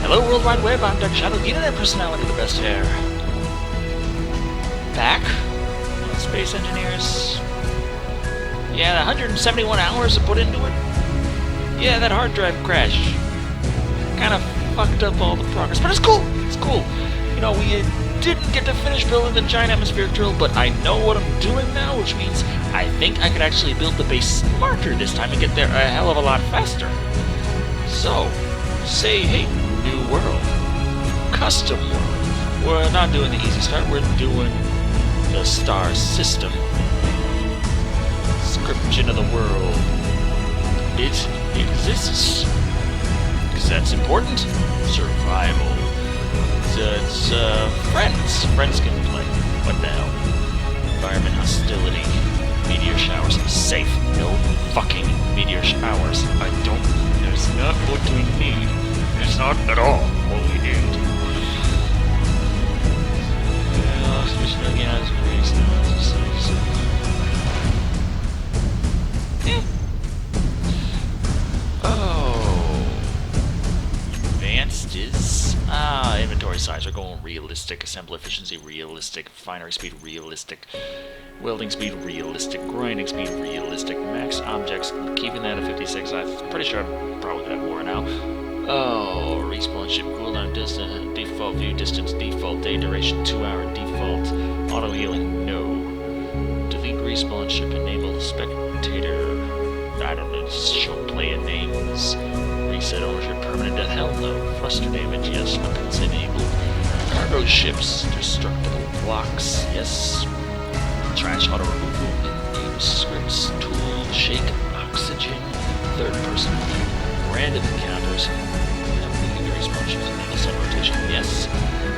Hello, World Wide Web, I'm Dr. Shado, the internet personality with the best hair. Back? Space Engineers. Yeah, 171 hours I put into it. Yeah, that hard drive crash kind of fucked up all the progress, but it's cool. It's cool. You know, we didn't get to finish building the giant atmospheric drill, but I know what I'm doing now, which means I think I could actually build the base smarter this time and get there a hell of a lot faster. So, say, hey, new world. Custom world. We're not doing the easy start, we're doing the star system. Description of the world. It exists. Because that's important. Survival. It's friends. Friends can play. What the hell? Environment hostility. Meteor showers. Safe. No fucking meteor showers. There's not what we need. It's not at all what we need. Advanced is inventory size. We're going realistic, assembly efficiency realistic, refinery speed realistic, welding speed realistic, grinding speed realistic, max objects keeping that at 56. I'm pretty sure I'm probably gonna have more now. Oh, respawn ship cooldown distance, default view distance, default day duration 2 hour, default auto healing no. Delete respawn ship, enable spectator. I don't know, show player names. Reset ownership, permanent death, hell no. Thruster damage, yes. Weapons enabled. Cargo ships, destructible blocks, yes. Trash auto removal, in-game scripts, tool, shake, oxygen, third person, random encounters. Moving the respawn ships, enable sun rotation, yes.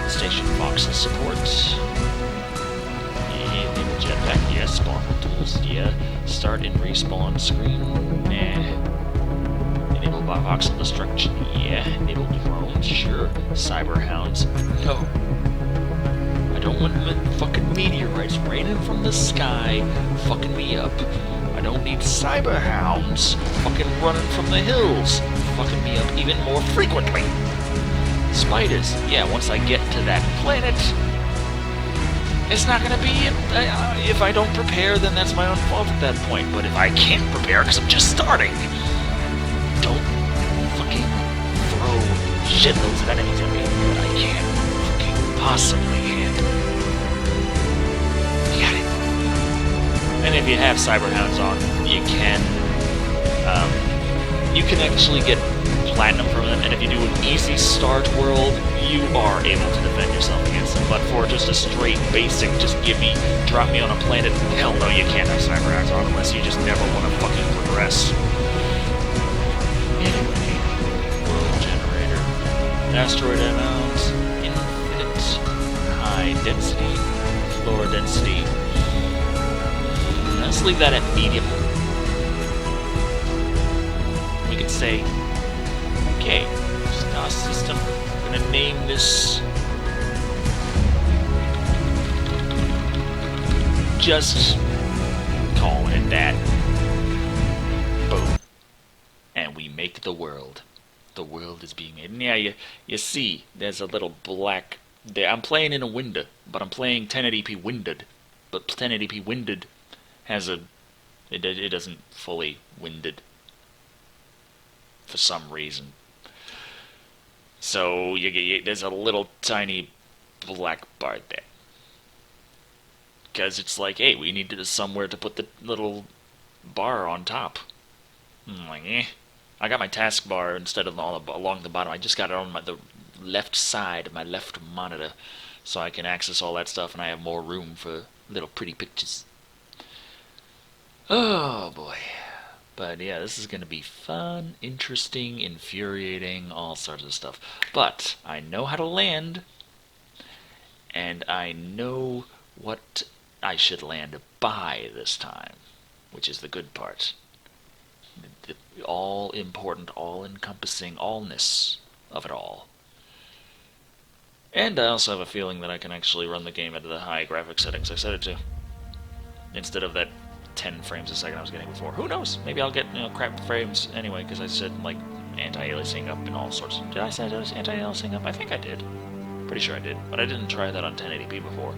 Station boxes support. Enable jetpack, yes. Spawn tools, yeah. Start and respawn screen, nah. Enable voxel destruction, yeah. Enable drones, sure. Cyber hounds, no. I don't want fucking meteorites raining from the sky, fucking me up. I don't need cyber hounds fucking running from the hills, fucking me up even more frequently. Spiders, yeah, once I get to that planet, it's not gonna be, if I don't prepare, then that's my own fault at that point. But if I can't prepare because I'm just starting, don't fucking throw shitloads of enemies at me that I can't fucking possibly handle. Got it. And if you have cyber hounds on, you can actually get platinum from them, and if you do an easy start world, you are able to defend yourself against them. But for just a straight basic, drop me on a planet, hell no, you can't have cyber hounds on unless you just never want to fucking progress. Anyway, world generator, asteroid amounts, infinite, high density, floor density. Let's leave that at medium. We could say, okay, star system, I'm gonna name this just call it that. Boom. And we make the world. The world is being made. And yeah, you see, there's a little black there. I'm playing in a window, but I'm playing 1080p winded. But 1080p winded has it doesn't fully winded for some reason. So there's a little tiny black bar there. Because it's like, hey, we needed somewhere to put the little bar on top. I'm like, I got my taskbar instead of along the bottom. I just got it on the left side of my left monitor, so I can access all that stuff, and I have more room for little pretty pictures. Oh boy. But yeah, this is going to be fun, interesting, infuriating, all sorts of stuff. But I know how to land, and I know what I should land by this time, which is the good part. The all-important, all-encompassing allness of it all. And I also have a feeling that I can actually run the game at the high graphics settings I set it to, instead of that 10 frames a second I was getting before. Who knows? Maybe I'll get crap frames anyway, because I said like anti-aliasing up and all sorts of... Did I say I was anti-aliasing up? I think I did. Pretty sure I did, but I didn't try that on 1080p before.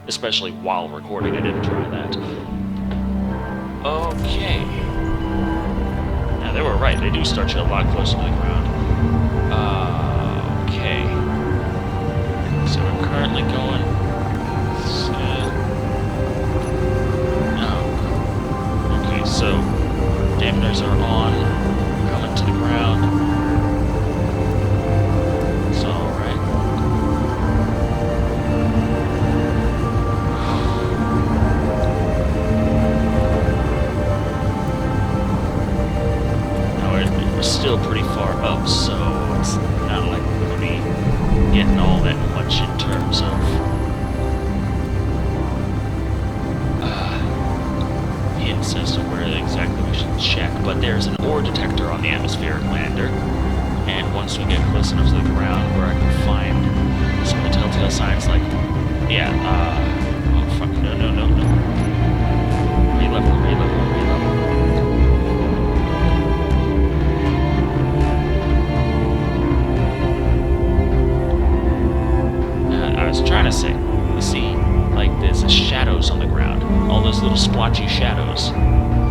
Especially while recording, I didn't try that. Okay. Now, they were right. They do start you a lot closer to the ground. Okay. So we're currently going... okay, so dampeners are on, coming to the ground. It's alright. Now we're still pretty far up, so it's not like we're going to be getting all that much in terms of hints as to where exactly we should check, but there's an ore detector on the atmospheric lander, and once we get close enough to the ground where I can find some of the telltale signs, like, yeah, oh fuck, no. Re-level. I was trying to say, you see, like, there's shadows on the ground. All those little splotchy shadows.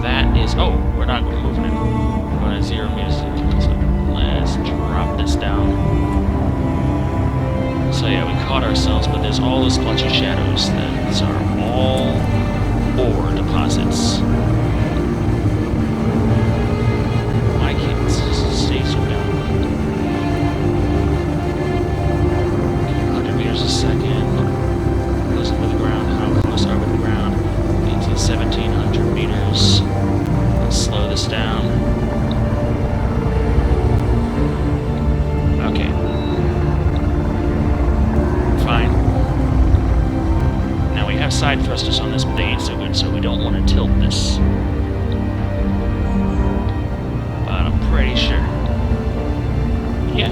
That is... Oh, we're not moving it. We're going to 0 meters. So let's drop this down. So yeah, we caught ourselves, but there's all those splotchy shadows. These are all ore deposits. Why can't it stay so down? 100 meters a second. Close to the ground. How close are we to the ground? 1700 meters. Let's slow this down. Okay. Fine. Now we have side thrusters on this, but they ain't so good, so we don't want to tilt this. But I'm pretty sure. Yeah.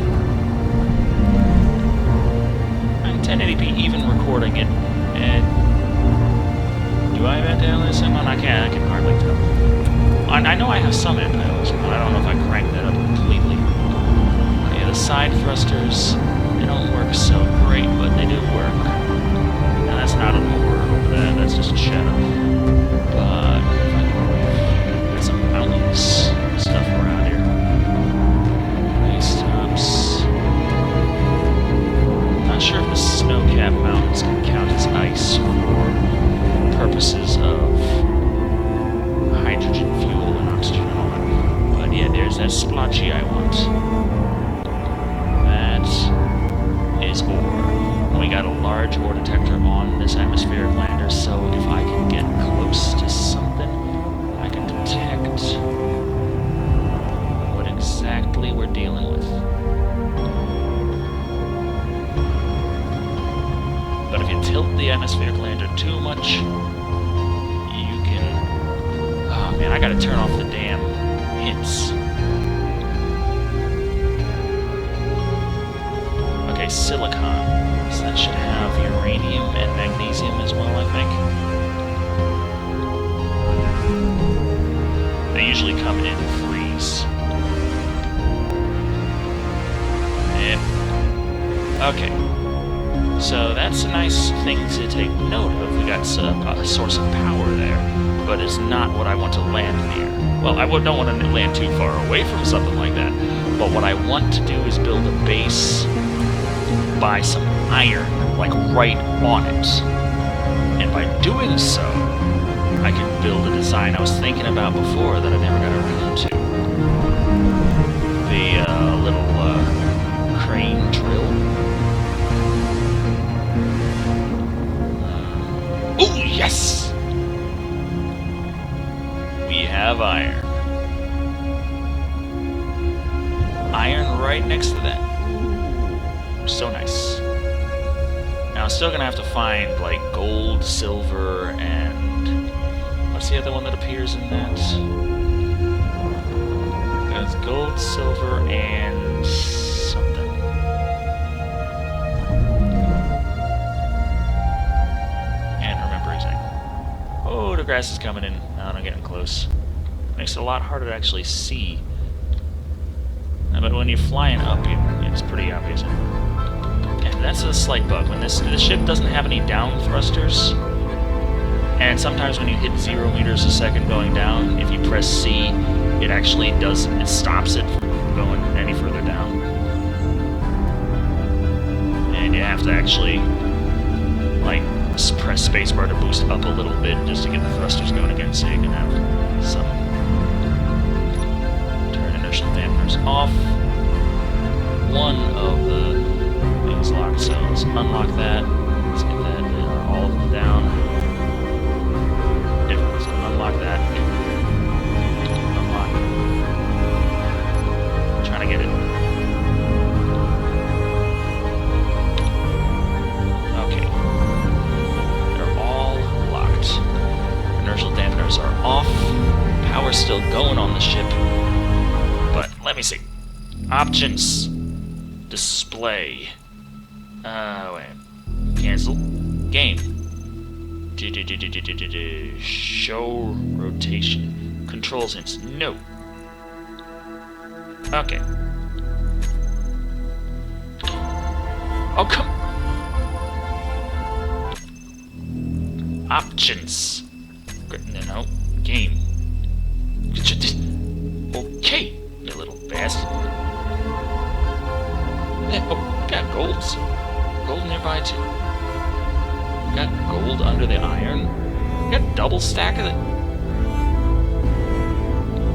I'm 1080p, even recording it, and do I have anti-aliasing on? I can hardly tell. I know I have some anti-aliasing, but I don't know if I cranked that up completely. Yeah, the side thrusters, they don't work so great, but they do work. And that's not an ore over there, that's just a shadow. But if I can... There's some mountains stuff around here. Ice tops. Not sure if the snow-capped mountains can count as ice for purposes of hydrogen fuel and oxygen and all that. But yeah, there's that splotchy I want. That is ore. And we got a large ore detector on this atmospheric lander, so if I can get close to something, I can detect what exactly we're dealing with. But if you tilt the atmospheric lander too much, you can... Oh man, I gotta turn off the damn hints. Okay, silicon. So that should have uranium and magnesium as well, I think. They usually come in threes. Yep. Okay. So that's a nice thing to take note of. We got a source of power there, but it's not what I want to land near. Well, I don't want to land too far away from something like that, but what I want to do is build a base by some iron, like right on it. And by doing so, I can build a design I was thinking about before that I never got around to. The little crane drill. Oh, yes! We have iron. Iron right next to that. So nice. Now I'm still gonna have to find, like, gold, silver, and... What's the other one that appears in that? There's gold, silver, and... something. Can't remember exactly. Oh, the grass is coming in. Now I'm getting close. Makes it a lot harder to actually see. but when you're flying up, it's pretty obvious. And that's a slight bug. When this ship doesn't have any down thrusters, and sometimes when you hit 0 meters a second going down, if you press C, it stops it from going any further down. And you have to actually, like, press spacebar to boost up a little bit just to get the thrusters going again, so you can have some. Turn inertial dampeners off. One of the things locked, so let's unlock that. Let's get that, all of them down. Let's unlock that. Unlock. I'm trying to get it. Okay. They're all locked. Inertial dampeners are off. Power's still going on the ship. But let me see. Options. Display. Wait. Cancel. Game. Show rotation. Controls hints. No. Okay. Oh, come. Options. No. Game. Okay, you little bastard. Oh, got golds. Gold nearby too. Got gold under the iron. Got a double stack of it.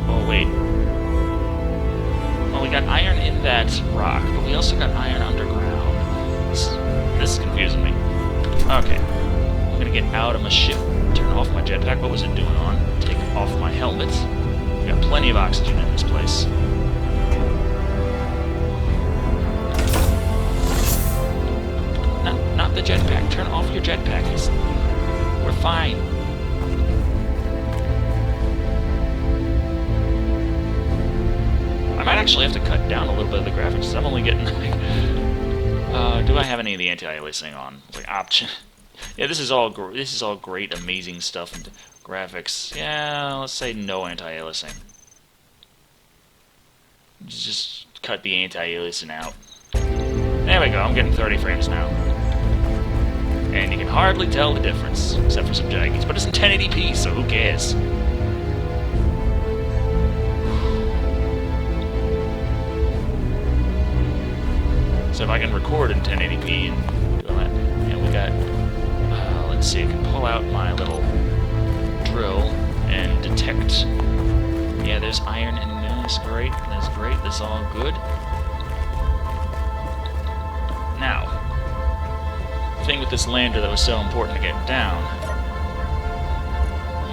Oh wait. Well, we got iron in that rock, but we also got iron underground. This is confusing me. Okay. I'm gonna get out of my ship. Turn off my jetpack. What was it doing on? Take off my helmet. We got plenty of oxygen in this place. Not the jetpack. Turn off your jetpack. We're fine. I might actually have to cut down a little bit of the graphics. I'm only getting... do I have any of the anti-aliasing on? Like option... Yeah, this is all great, amazing stuff and graphics. Yeah, let's say no anti-aliasing. Just cut the anti-aliasing out. There we go. I'm getting 30 frames now. And you can hardly tell the difference, except for some jaggies. But it's in 1080p, so who cares? So if I can record in 1080p and do all that, and we got, let's see, I can pull out my little drill and detect. Yeah, there's iron in there. That's great. That's great. That's all good. Now, the thing with this lander that was so important to get down,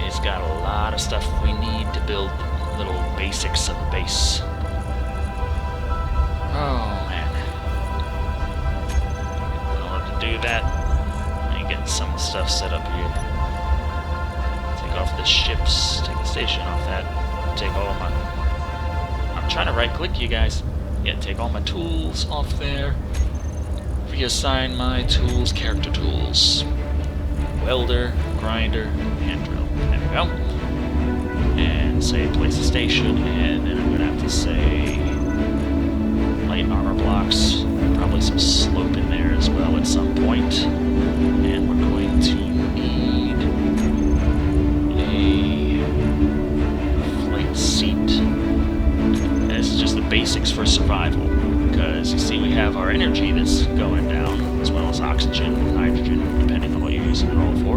it's got a lot of stuff we need to build little basics of the base. Oh man. In order to do that, I get some stuff set up here. Take off the ships, take the station off that, take all my... I'm trying to right click you guys. Yeah, take all my tools off there. Reassign my tools, character tools. Welder, grinder, hand drill. There we go. And say place a station, and then I'm going to have to say light armor blocks. Probably some slope in there as well at some point. And we're going to need a flight seat. And this is just the basics for survival. Because, you see, we have our energy that's going down, as well as oxygen and hydrogen, depending on what you're using it all for.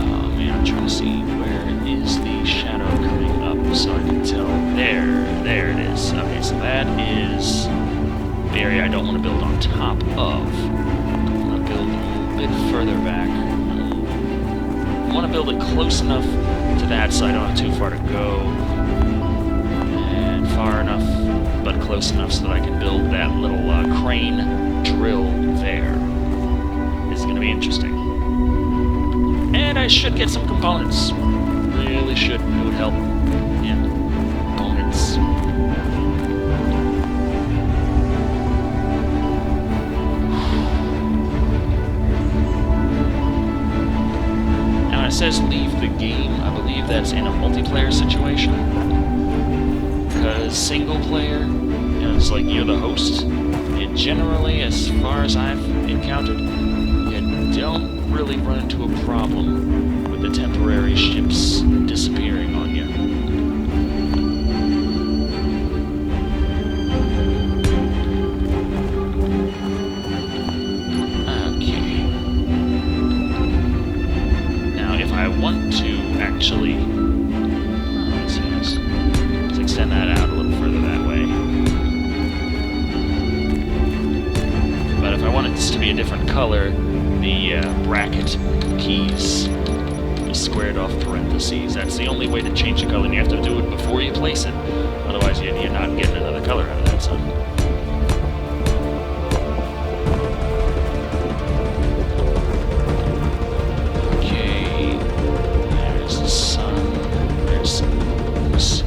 Oh, man, I'm trying to see where is the shadow coming up so I can tell. There it is. Okay, so that is the area I don't want to build on top of. I want to build a little bit further back. I want to build it close enough to that so I don't have too far to go. Far enough, but close enough so that I can build that little crane drill there. It's going to be interesting. And I should get some components. Really should. It would help. Yeah. Components. Now when it says leave the game, I believe that's in a multiplayer situation. because single player, it's like you're the host. It generally, as far as I've encountered, you don't really run into a problem with the temporary ships disappearing on you. Okay. Now, if I want to actually... let's see, let's extend that out a little further that way. But if I want it to be a different color, the bracket keys, the squared off parentheses, that's the only way to change the color, and you have to do it before you place it. Otherwise, you're not getting another color out of that sun. Okay, there's the sun, there's moons.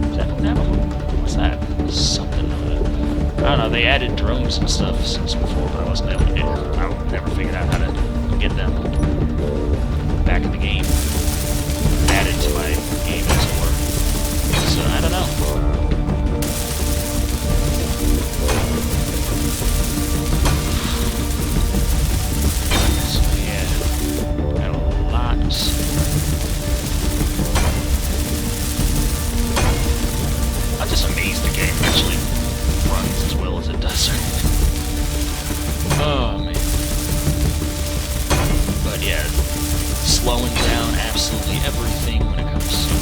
Is that Navajo? What's that? Something. I don't know, they added drones and stuff since before, but I wasn't able to get it. I never figured out how to get them back in the game. Added to my game, as it were. So, I don't know. So, yeah. Got a lot. I'm just amazed the game actually runs as well as it does. Oh, man. But yeah, slowing down absolutely everything when it comes to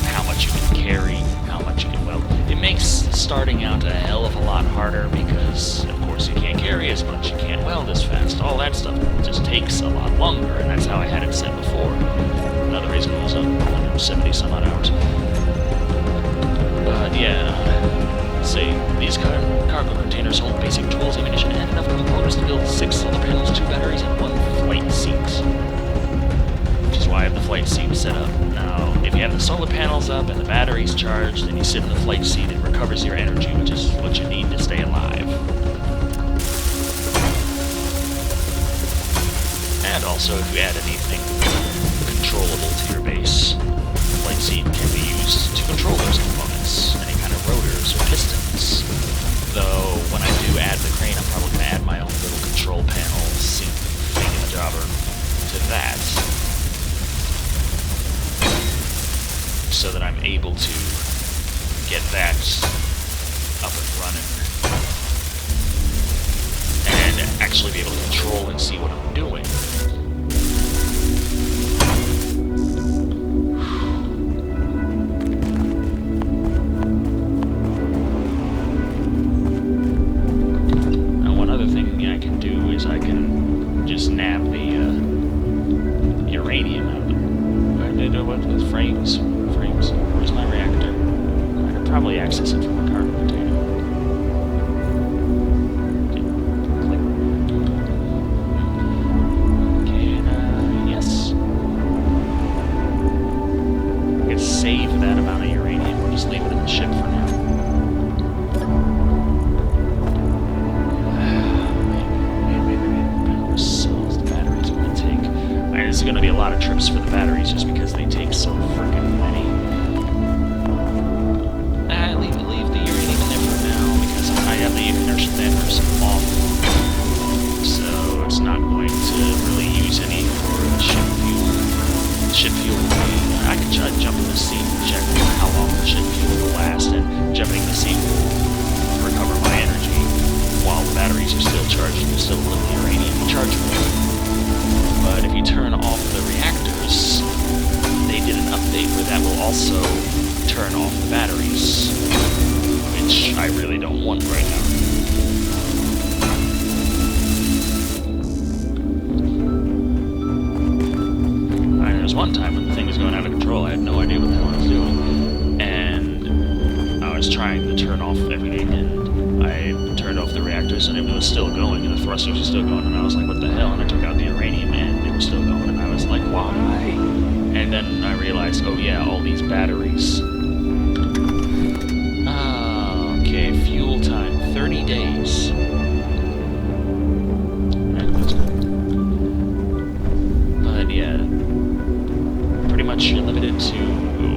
how much you can carry, how much you can weld. It makes starting out a hell of a lot harder because, of course, you can't carry as much, you can't weld as fast, all that stuff just takes a lot longer, and that's how I had it set before. Another reason it was 170 some odd hours. But yeah, say these cargo containers hold basic tools, ammunition, and enough components to build 6 solar panels, 2 batteries, and 1 flight seat. Which is why I have the flight seat set up. Now, if you have the solar panels up and the batteries charged, and you sit in the flight seat, it recovers your energy, which is what you need to stay alive. And also, if you add anything controllable to your base, the flight seat can be used to control those components. Any kind of rotors or pistons. Though, when I do add the crane, I'm probably going to add my own little control panel thingamajobber to that. So that I'm able to get that up and running. And actually be able to control and see what I'm doing. I can just nab the uranium out of them. What frames? Frames. Where's my reactor? I could probably access it from a cargo container. Click. Okay, yes. I could save that amount of uranium or just leave it in the ship for now. There's going to be a lot of trips for the batteries just because they take so freaking many. Leave the uranium in there for now because I have the inertial dampers off. So it's not going to really use any for ship fuel. Ship fuel will be... I can try to jump in the seat and check how long the ship fuel will last, and jumping in the seat will recover my energy while the batteries are still charged and there's still a little uranium to charge for. But if you turn off the reactors, they did an update where that will also turn off the batteries, which I really don't want right now. There was one time when the thing was going out of control, I had no idea what the hell I was doing, and I was trying to turn off everything, and I turned off the reactors, and it was still going, and the thrusters were still going, and I was like, what the hell? And I took out the uranium, and they were still going, and I was like, why? And then I realized, oh yeah, all these batteries. Okay, fuel time, 30 days. Alright, that's good. But yeah, pretty much you're limited to,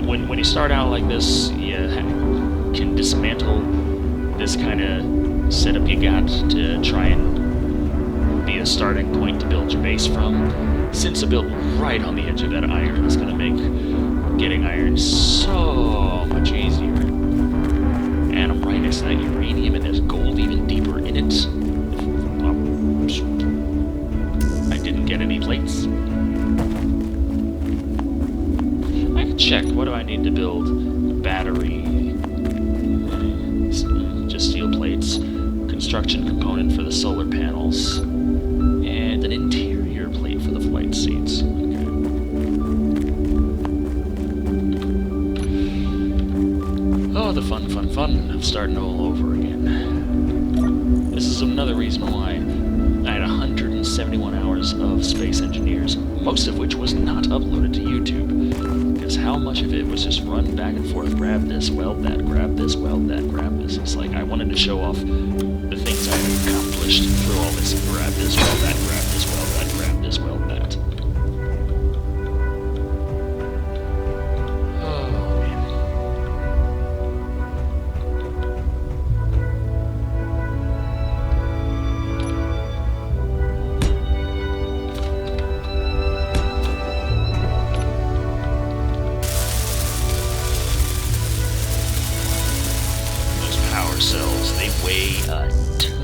when you start out like this, this kind of setup you got to try and be a starting point to build your base from. Since I built right on the edge of that iron, it's going to make getting iron so much easier. And I'm right next to that uranium, and there's gold even deeper in it. I didn't get any plates. I can check. What do I need to build? A battery. Just steel plates. Construction component for the solar panels. And an interior plate for the flight seats. Okay. Oh, the fun of starting all over again. This is another reason why I had 171 hours of Space Engineers, most of which was not uploaded to YouTube. Because how much of it was just run back and forth, grab this, weld that, grab this, weld that, grab this. It's like I wanted to show off the things I had accomplished through all this. Grab this, weld that, grab this, weld that, grab this, weld that. Cells, they weigh a ton.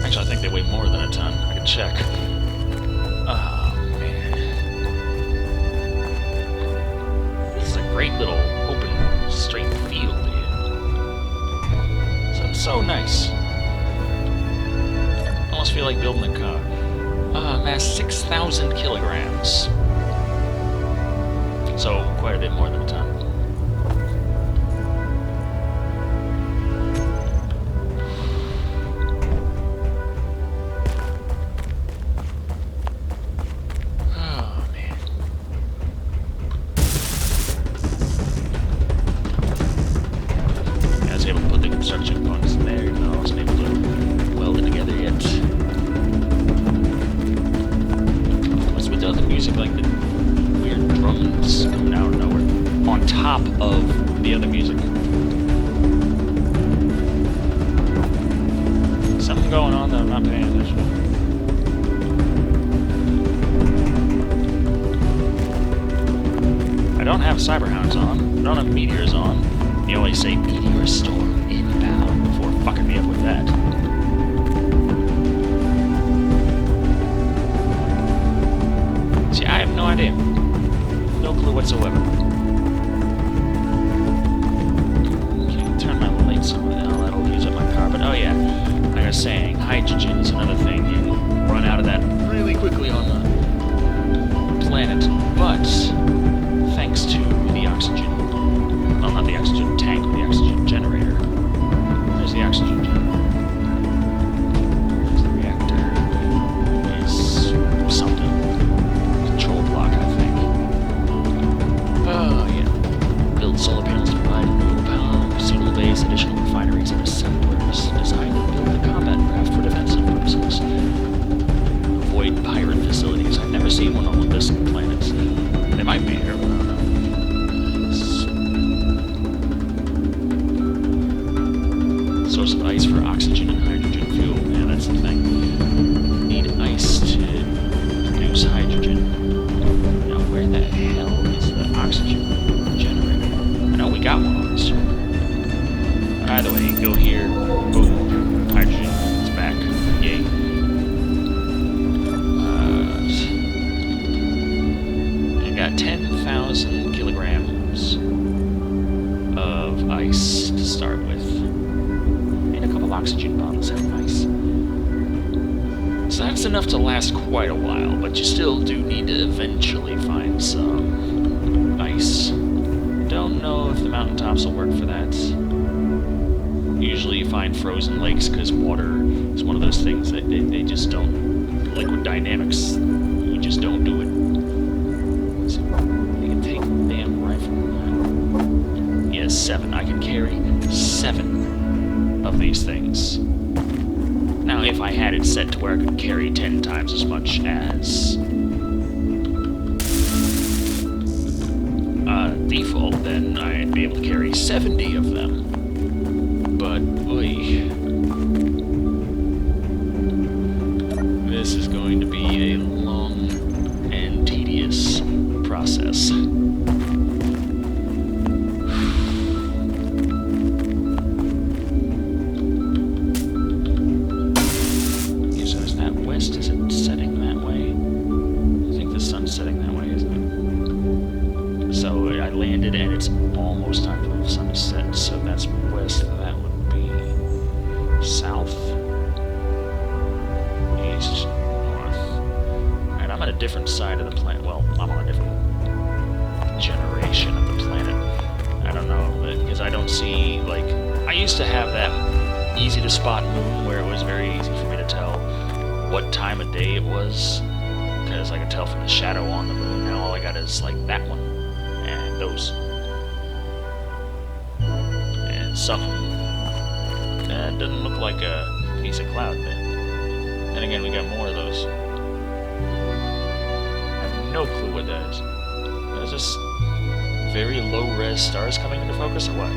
Actually, I think they weigh more than a ton. I can check. Oh, man. This is a great little open, straight field here. So nice. Almost feel like building a car. Mass 6,000 kilograms. So, quite a bit more than a ton. Construction components in there, even though I wasn't able to weld it together yet. What's with the other music, like the weird drums coming out of nowhere, on top of the other music? Something going on that I'm not paying attention to. I don't have Cyberhounds on. I don't have Meteors on. You always say Meteor Storm inbound before fucking me up with that. See, I have no idea. No clue whatsoever. Okay, turn my lights on now. That'll use up my power. But oh yeah, like I was saying, hydrogen is another thing. You run out of that really quickly on the planet. But thanks to the oxygen. Well, not the oxygen tank, but the oxygen generator. There's the oxygen generator. There's the reactor. There's something. Control block, I think. Oh, yeah. Build solar panels to provide renewable power, suitable base, additional refineries, and assemblers. Designed to build a combat craft for defensive purposes. Avoid pirate facilities. I've never seen one on this planet. They might be here, but I don't know. Source of ice for oxygen and hydrogen fuel. Yeah, that's the thing. Need ice to produce hydrogen. Now, where the hell is the oxygen generator? I know we got one on this server. Either way, go here. Boom. Hydrogen. It's back. Yay. I got 10,000 kilograms of ice to start with. Oxygen bottles have nice. So that's enough to last quite a while, but you still do need to eventually find some ice. Don't know if the mountaintops will work for that. Usually you find frozen lakes because water is one of those things that they just don't. Liquid dynamics, you just don't do it. So you can take the damn rifle. Yes, 7. I can carry 7 of these things. Now, if I had it set to where I could carry 10 times as much as default, then I'd be able to carry 70 of them. But, oy. This is going to be a long and tedious process. So is that west? Is it setting that way? I think the sun's setting that way, isn't it? So I landed and it's almost time for the sun to set, so that's west. That would be south, east, north. And I'm on a different side of the planet. Well, I'm on a different generation of the planet. I don't know, because I don't see, like, I used to have that easy to spot moon where it was very easy for me to tell what time of day it was, because I could tell from the shadow on the moon. Now all I got is, like, that one, and those. And something that doesn't look like a piece of cloud there. Then again, we got more of those. I have no clue what that is. Is this very low-res stars coming into focus, or what?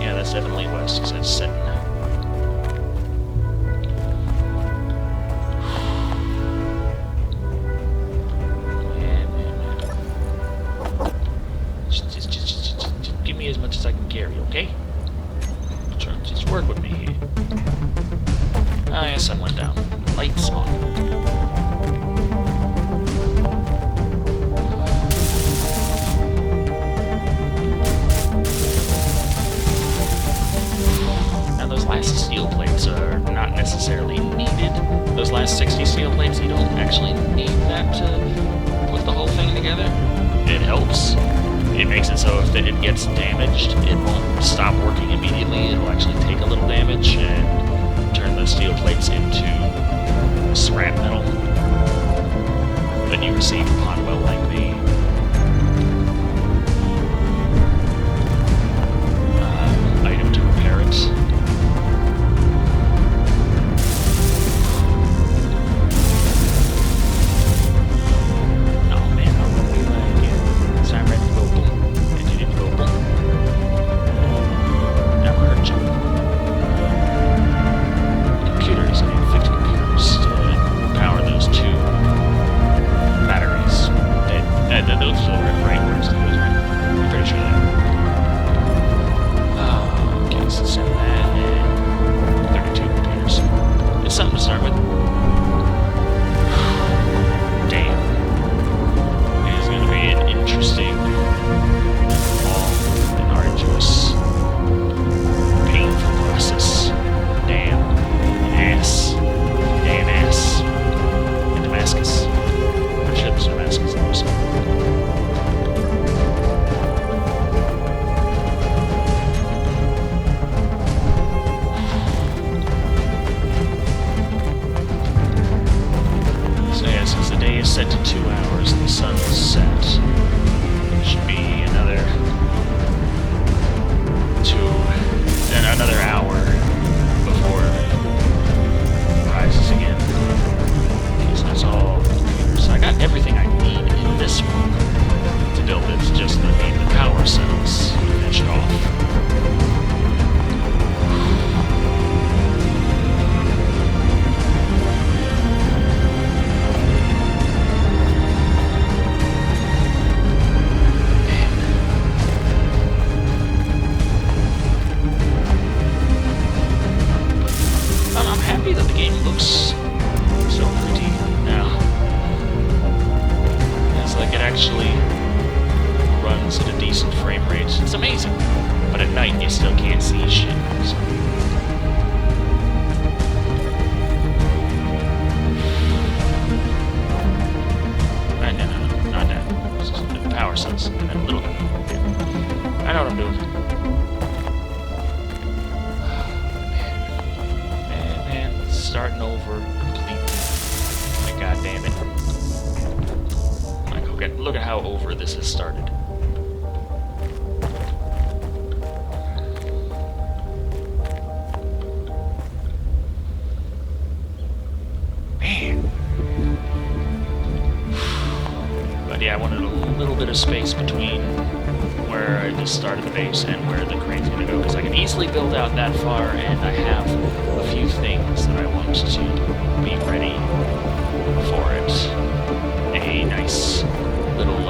Yeah, that's definitely west, because it's setting now. Man. Just give me as much as I can carry, okay? Just work with me here. Ah, yeah, sun went down. Lights on. Last steel plates are not necessarily needed. Those last 60 steel plates, you don't actually need that to put the whole thing together. It helps. It makes it so if it gets damaged, it won't stop working immediately. It'll actually take a little damage and turn those steel plates into scrap metal that you receive upon welding the item to repair it. Set to 2 hours, the sun is set. It should be another hour before it rises again. Okay, so that's all computers. I got everything I need in this one to build it. It's just I need the power cells to finish it off. Looks so pretty now. It's like it actually runs at a decent frame rate. It's amazing. But at night you still can't see shit. So. No, not that. It's just the power cells and a little bit. Yeah. I know what I'm doing. Starting over completely. My god damn it. Like, look at how over this has started. Man. little bit of space between where I just started the base and where the crane's gonna go, because I can easily build out that far, and I have a few things that I want to be ready for it. A nice little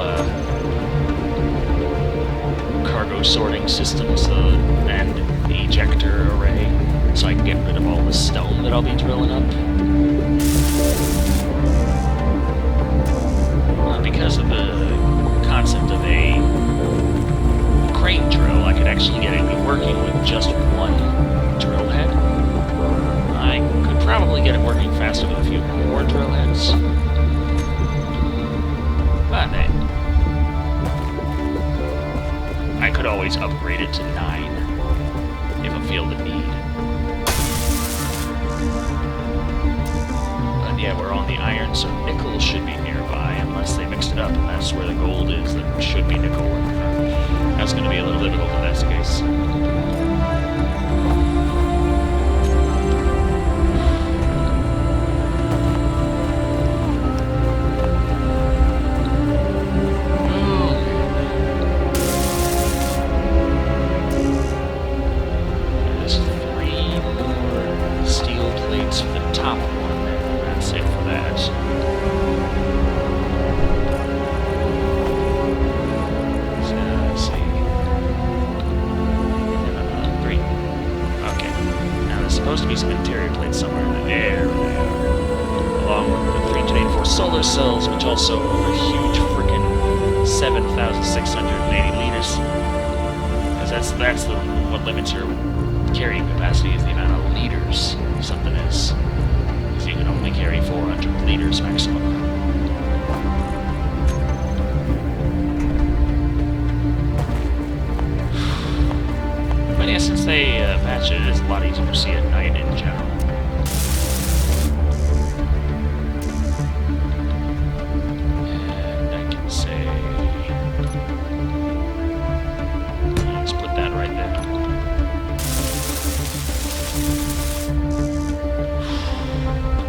cargo sorting system and the ejector array, so I can get rid of all the stone that I'll be drilling up. Because of the concept of a crane drill, I could actually get it working with just one drill head. I could probably get it working faster with a few more drill heads. But I could always upgrade it to 9 if I feel the need. But yeah, we're on the iron, so nickel should be nearby, unless they mixed it up, and that's where the gold is. That should be nickel. That's going to be a little difficult if that's the case. Supposed to be some interior plates somewhere in the air. Along with the 384 solar cells, which also are a huge frickin' 7,680 liters. Because that's what limits your carrying capacity, is the amount of liters something is. Because you can only carry 400 liters maximum. But yeah, since they patch it, it's a lot easier to see at night in general. And I can say... let's put that right there.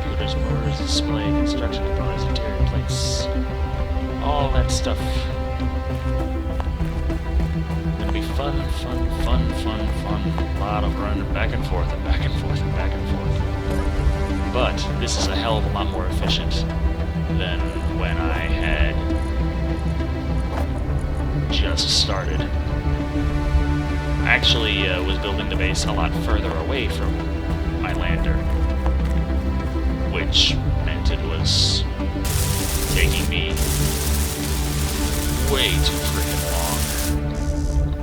Computers, motors, display, construction components, interior plates. All that stuff. Fun. A lot of running back and forth and back and forth and back and forth. But this is a hell of a lot more efficient than when I had just started. I actually was building the base a lot further away from my lander, which meant it was taking me way too freaking long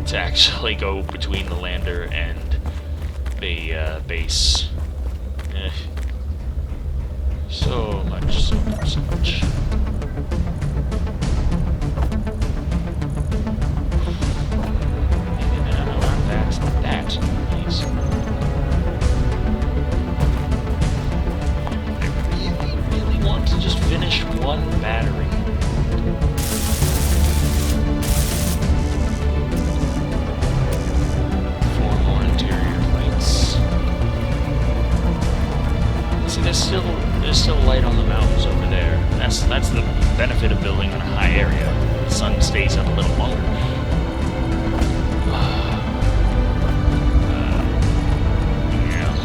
to actually go between the lander and the base. So much. That. Please. I really want to just finish one battery. There's still light on the mountains over there. That's the benefit of building in a high area. The sun stays up a little longer. Yeah.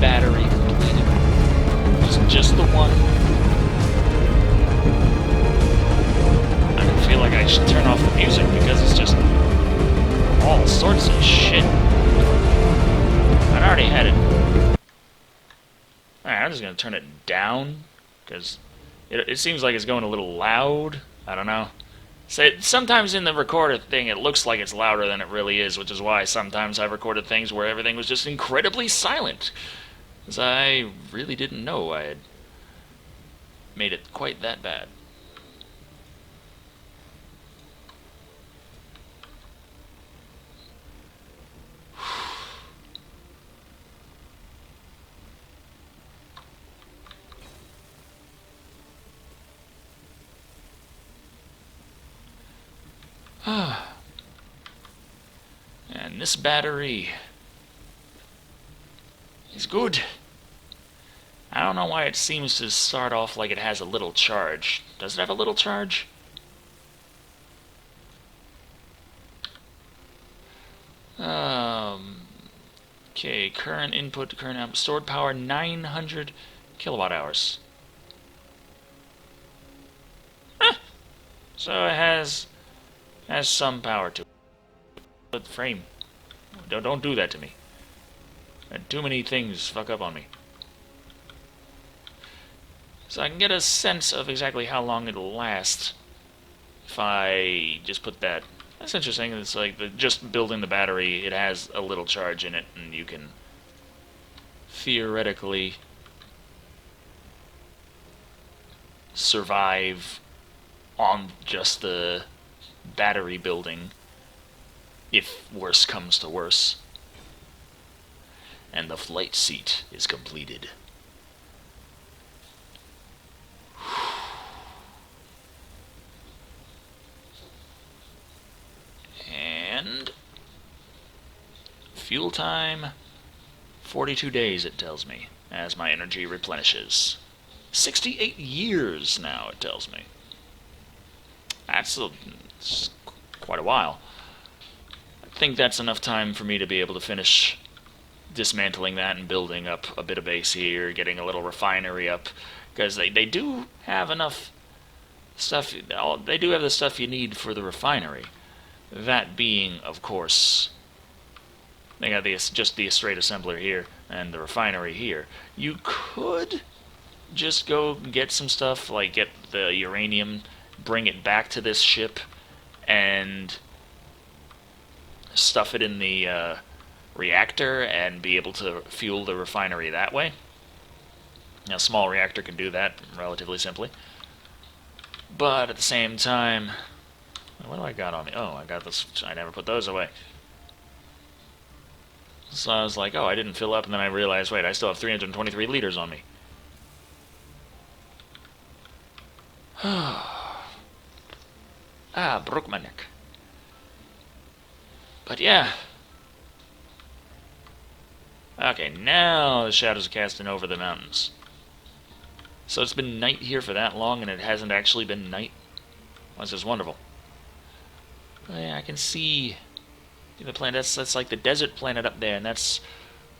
battery completed. Just the one. I feel like I should turn off the music because it's just all sorts of shit. I already had it. Alright, I'm just gonna turn it down because it seems like it's going a little loud. I don't know. Sometimes in the recorded thing it looks like it's louder than it really is, which is why sometimes I've recorded things where everything was just incredibly silent. Because I really didn't know I had made it quite that bad. And this battery is good. I don't know why it seems to start off like it has a little charge. Does it have a little charge? Okay, current input to current output. Stored power 900 kilowatt hours. Huh. So it has some power to it. But frame. Don't do that to me. Too many things fuck up on me. So I can get a sense of exactly how long it'll last if I just put that. That's interesting. It's like just building the battery, it has a little charge in it, and you can theoretically survive on just the battery building if worse comes to worse. And the flight seat is completed. And fuel time 42 days, it tells me, as my energy replenishes. 68 years now, it tells me. That's quite a while. I think that's enough time for me to be able to finish dismantling that and building up a bit of base here, getting a little refinery up, because they do have enough stuff. They do have the stuff you need for the refinery. That being, of course, they got just the straight assembler here and the refinery here. You could just go get some stuff, like get the uranium, bring it back to this ship, and stuff it in the reactor and be able to fuel the refinery that way. Now, a small reactor can do that relatively simply. But at the same time, what do I got on me? Oh, I got this. I never put those away. So I was like, oh, I didn't fill up, and then I realized, wait, I still have 323 liters on me. Broke my neck. But yeah. Okay, now the shadows are casting over the mountains. So it's been night here for that long, and it hasn't actually been night? Well, this is wonderful. Oh, yeah, I can see the planet. That's like the desert planet up there, and that's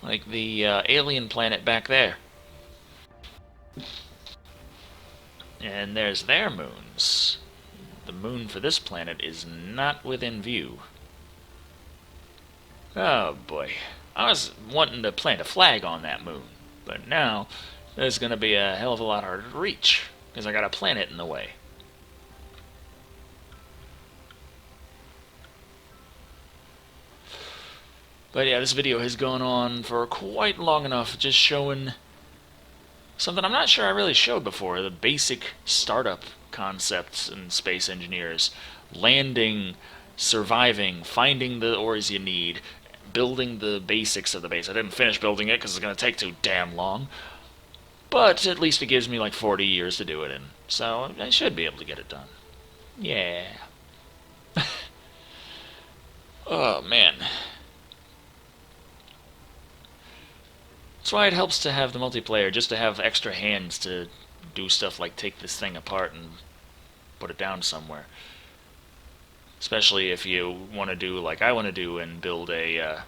like the alien planet back there. And there's their moons. The moon for this planet is not within view. Oh boy. I was wanting to plant a flag on that moon, but now it's going to be a hell of a lot harder to reach, because I got a planet in the way. But yeah, this video has gone on for quite long enough, just showing something I'm not sure I really showed before, the basic startup concepts in space engineers. Landing, surviving, finding the ores you need, building the basics of the base. I didn't finish building it because it's going to take too damn long, but at least it gives me like 40 years to do it in, so I should be able to get it done. Yeah. Oh, man. That's why it helps to have the multiplayer, just to have extra hands to do stuff like take this thing apart and put it down somewhere. Especially if you want to do like I want to do and build a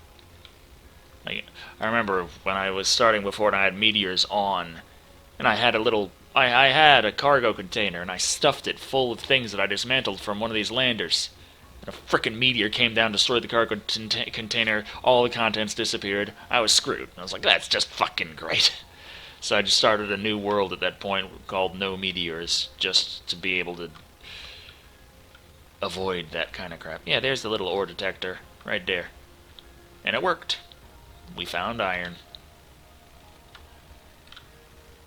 Like, I remember when I was starting before and I had meteors on, and I had a little. I had a cargo container, and I stuffed it full of things that I dismantled from one of these landers. And a frickin' meteor came down, destroyed the cargo container, all the contents disappeared. I was screwed. I was like, that's just fucking great. So I just started a new world at that point called No Meteors, just to be able to avoid that kind of crap. Yeah, there's the little ore detector, right there. And it worked. We found iron.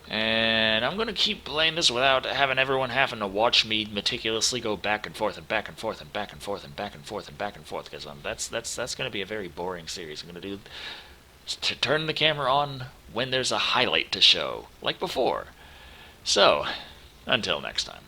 And I'm going to keep playing this without having everyone having to watch me meticulously go back and forth and back and forth and back and forth and back and forth and back and forth, because that's going to be a very boring series. I'm going to do to turn the camera on when there's a highlight to show, like before. So, until next time.